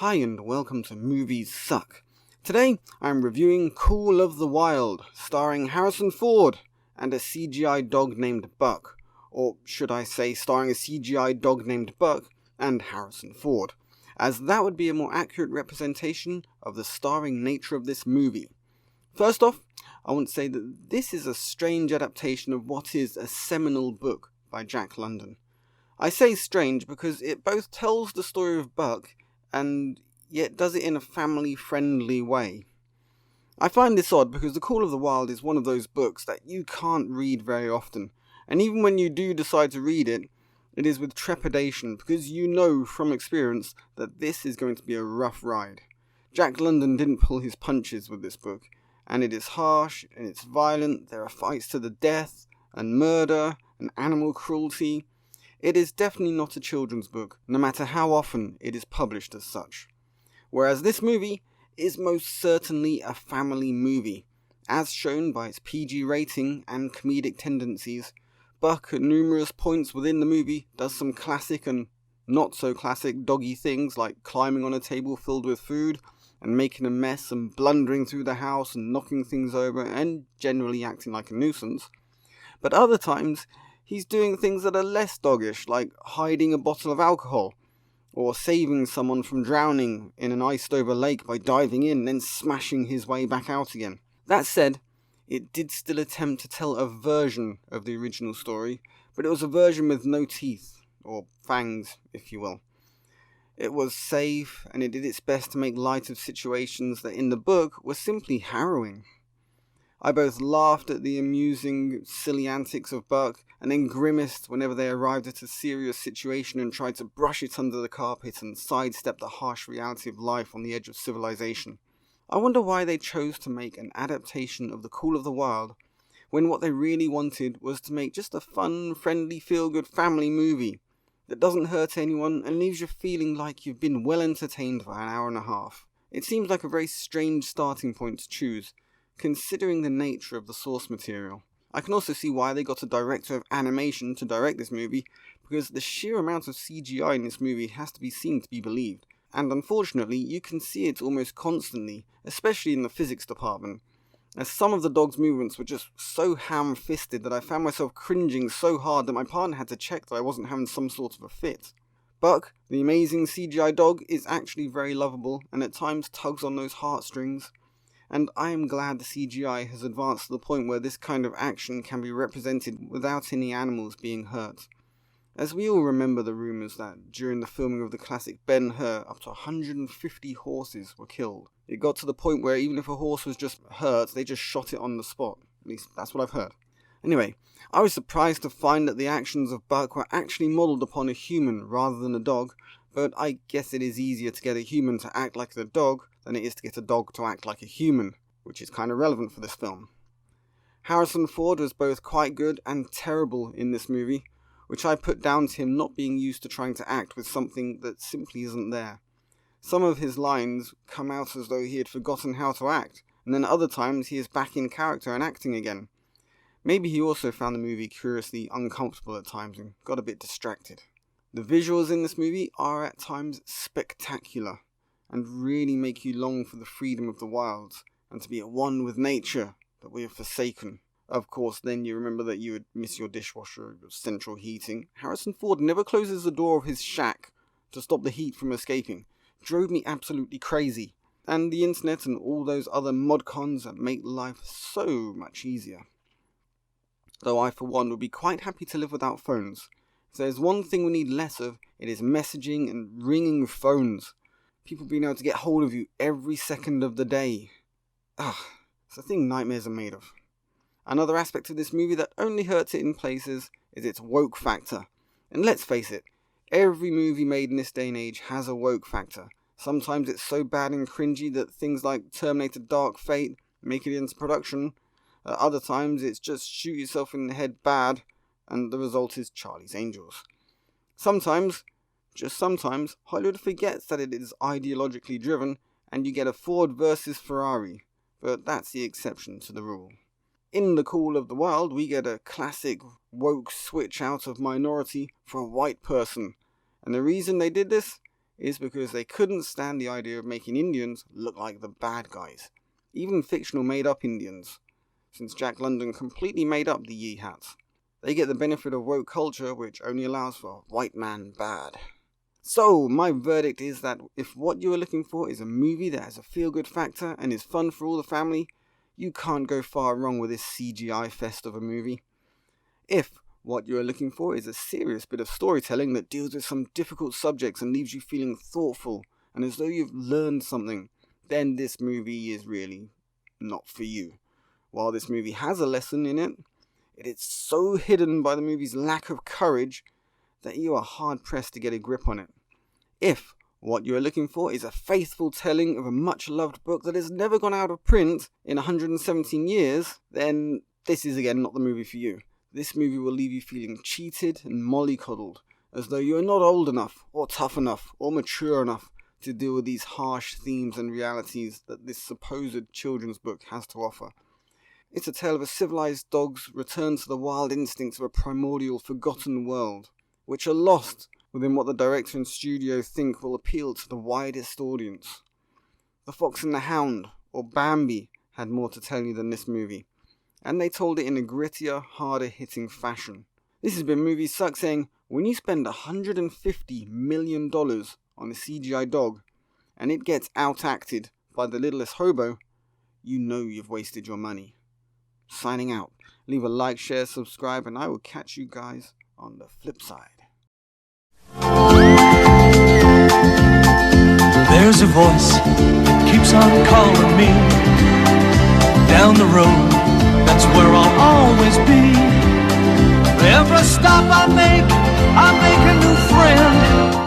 Hi and welcome to Movies Suck. Today I'm reviewing Call of the Wild, starring Harrison Ford and a CGI dog named Buck. Or should I say starring a CGI dog named Buck and Harrison Ford, as that would be a more accurate representation of the starring nature of this movie. First off, I want to say that this is a strange adaptation of what is a seminal book by Jack London. I say strange because it both tells the story of Buck and yet does it in a family-friendly way. I find this odd because The Call of the Wild is one of those books that you can't read very often, and even when you do decide to read it, it is with trepidation because you know from experience that this is going to be a rough ride. Jack London didn't pull his punches with this book, and it is harsh, and it's violent, there are fights to the death, and murder, and animal cruelty. It is definitely not a children's book, no matter how often it is published as such. Whereas this movie is most certainly a family movie, as shown by its PG rating and comedic tendencies. Buck at numerous points within the movie does some classic and not so classic doggy things like climbing on a table filled with food and making a mess and blundering through the house and knocking things over and generally acting like a nuisance. But other times, he's doing things that are less doggish, like hiding a bottle of alcohol, or saving someone from drowning in an iced-over lake by diving in and then smashing his way back out again. That said, it did still attempt to tell a version of the original story, but it was a version with no teeth, or fangs, if you will. It was safe, and it did its best to make light of situations that in the book were simply harrowing. I both laughed at the amusing, silly antics of Buck, and then grimaced whenever they arrived at a serious situation and tried to brush it under the carpet and sidestep the harsh reality of life on the edge of civilization. I wonder why they chose to make an adaptation of The Call of the Wild, when what they really wanted was to make just a fun, friendly, feel-good family movie that doesn't hurt anyone and leaves you feeling like you've been well entertained for an hour and a half. It seems like a very strange starting point to choose, considering the nature of the source material. I can also see why they got a director of animation to direct this movie, because the sheer amount of CGI in this movie has to be seen to be believed, and unfortunately you can see it almost constantly, especially in the physics department, as some of the dog's movements were just so ham-fisted that I found myself cringing so hard that my partner had to check that I wasn't having some sort of a fit. Buck, the amazing CGI dog, is actually very lovable and at times tugs on those heartstrings, and I am glad the CGI has advanced to the point where this kind of action can be represented without any animals being hurt. As we all remember the rumours that during the filming of the classic Ben-Hur, up to 150 horses were killed. It got to the point where even if a horse was just hurt, they just shot it on the spot. At least that's what I've heard. Anyway, I was surprised to find that the actions of Buck were actually modelled upon a human rather than a dog, but I guess it is easier to get a human to act like a dog than it is to get a dog to act like a human, which is kind of relevant for this film. Harrison Ford was both quite good and terrible in this movie, which I put down to him not being used to trying to act with something that simply isn't there. Some of his lines come out as though he had forgotten how to act, and then other times he is back in character and acting again. Maybe he also found the movie curiously uncomfortable at times and got a bit distracted. The visuals in this movie are at times spectacular, and really make you long for the freedom of the wilds, and to be at one with nature that we have forsaken. Of course, then you remember that you would miss your dishwasher, your central heating. Harrison Ford never closes the door of his shack to stop the heat from escaping. Drove me absolutely crazy. And the internet and all those other modcons that make life so much easier. Though I, for one, would be quite happy to live without phones. If there's one thing we need less of, it is messaging and ringing phones. People being able to get hold of you every second of the day. It's a thing nightmares are made of. Another aspect of this movie that only hurts it in places is its woke factor. And let's face it, every movie made in this day and age has a woke factor. Sometimes it's so bad and cringy that things like Terminator Dark Fate make it into production. Other times it's just shoot yourself in the head bad, and the result is Charlie's Angels. Sometimes, just sometimes, Hollywood forgets that it is ideologically driven, and you get a Ford versus Ferrari, but that's the exception to the rule. In The Call of the Wild, we get a classic woke switch out of minority for a white person, and the reason they did this is because they couldn't stand the idea of making Indians look like the bad guys, even fictional made-up Indians, since Jack London completely made up the Yee Hats. They get the benefit of woke culture, which only allows for white man bad. So, my verdict is that if what you are looking for is a movie that has a feel-good factor and is fun for all the family, you can't go far wrong with this CGI fest of a movie. If what you are looking for is a serious bit of storytelling that deals with some difficult subjects and leaves you feeling thoughtful and as though you've learned something, then this movie is really not for you. While this movie has a lesson in it, it is so hidden by the movie's lack of courage that you are hard-pressed to get a grip on it. If what you are looking for is a faithful telling of a much-loved book that has never gone out of print in 117 years, then this is again not the movie for you. This movie will leave you feeling cheated and mollycoddled, as though you are not old enough, or tough enough, or mature enough to deal with these harsh themes and realities that this supposed children's book has to offer. It's a tale of a civilized dog's return to the wild instincts of a primordial, forgotten world, which are lost within what the director and studio think will appeal to the widest audience. The Fox and the Hound, or Bambi, had more to tell you than this movie, and they told it in a grittier, harder-hitting fashion. This has been Movie Suck saying, when you spend $150 million on a CGI dog, and it gets out-acted by the littlest hobo, you know you've wasted your money. Signing out. Leave a like, share, subscribe, and I will catch you guys on the flip side. There's a voice that keeps on calling me down the road, that's where I'll always be. Every stop I make a new friend.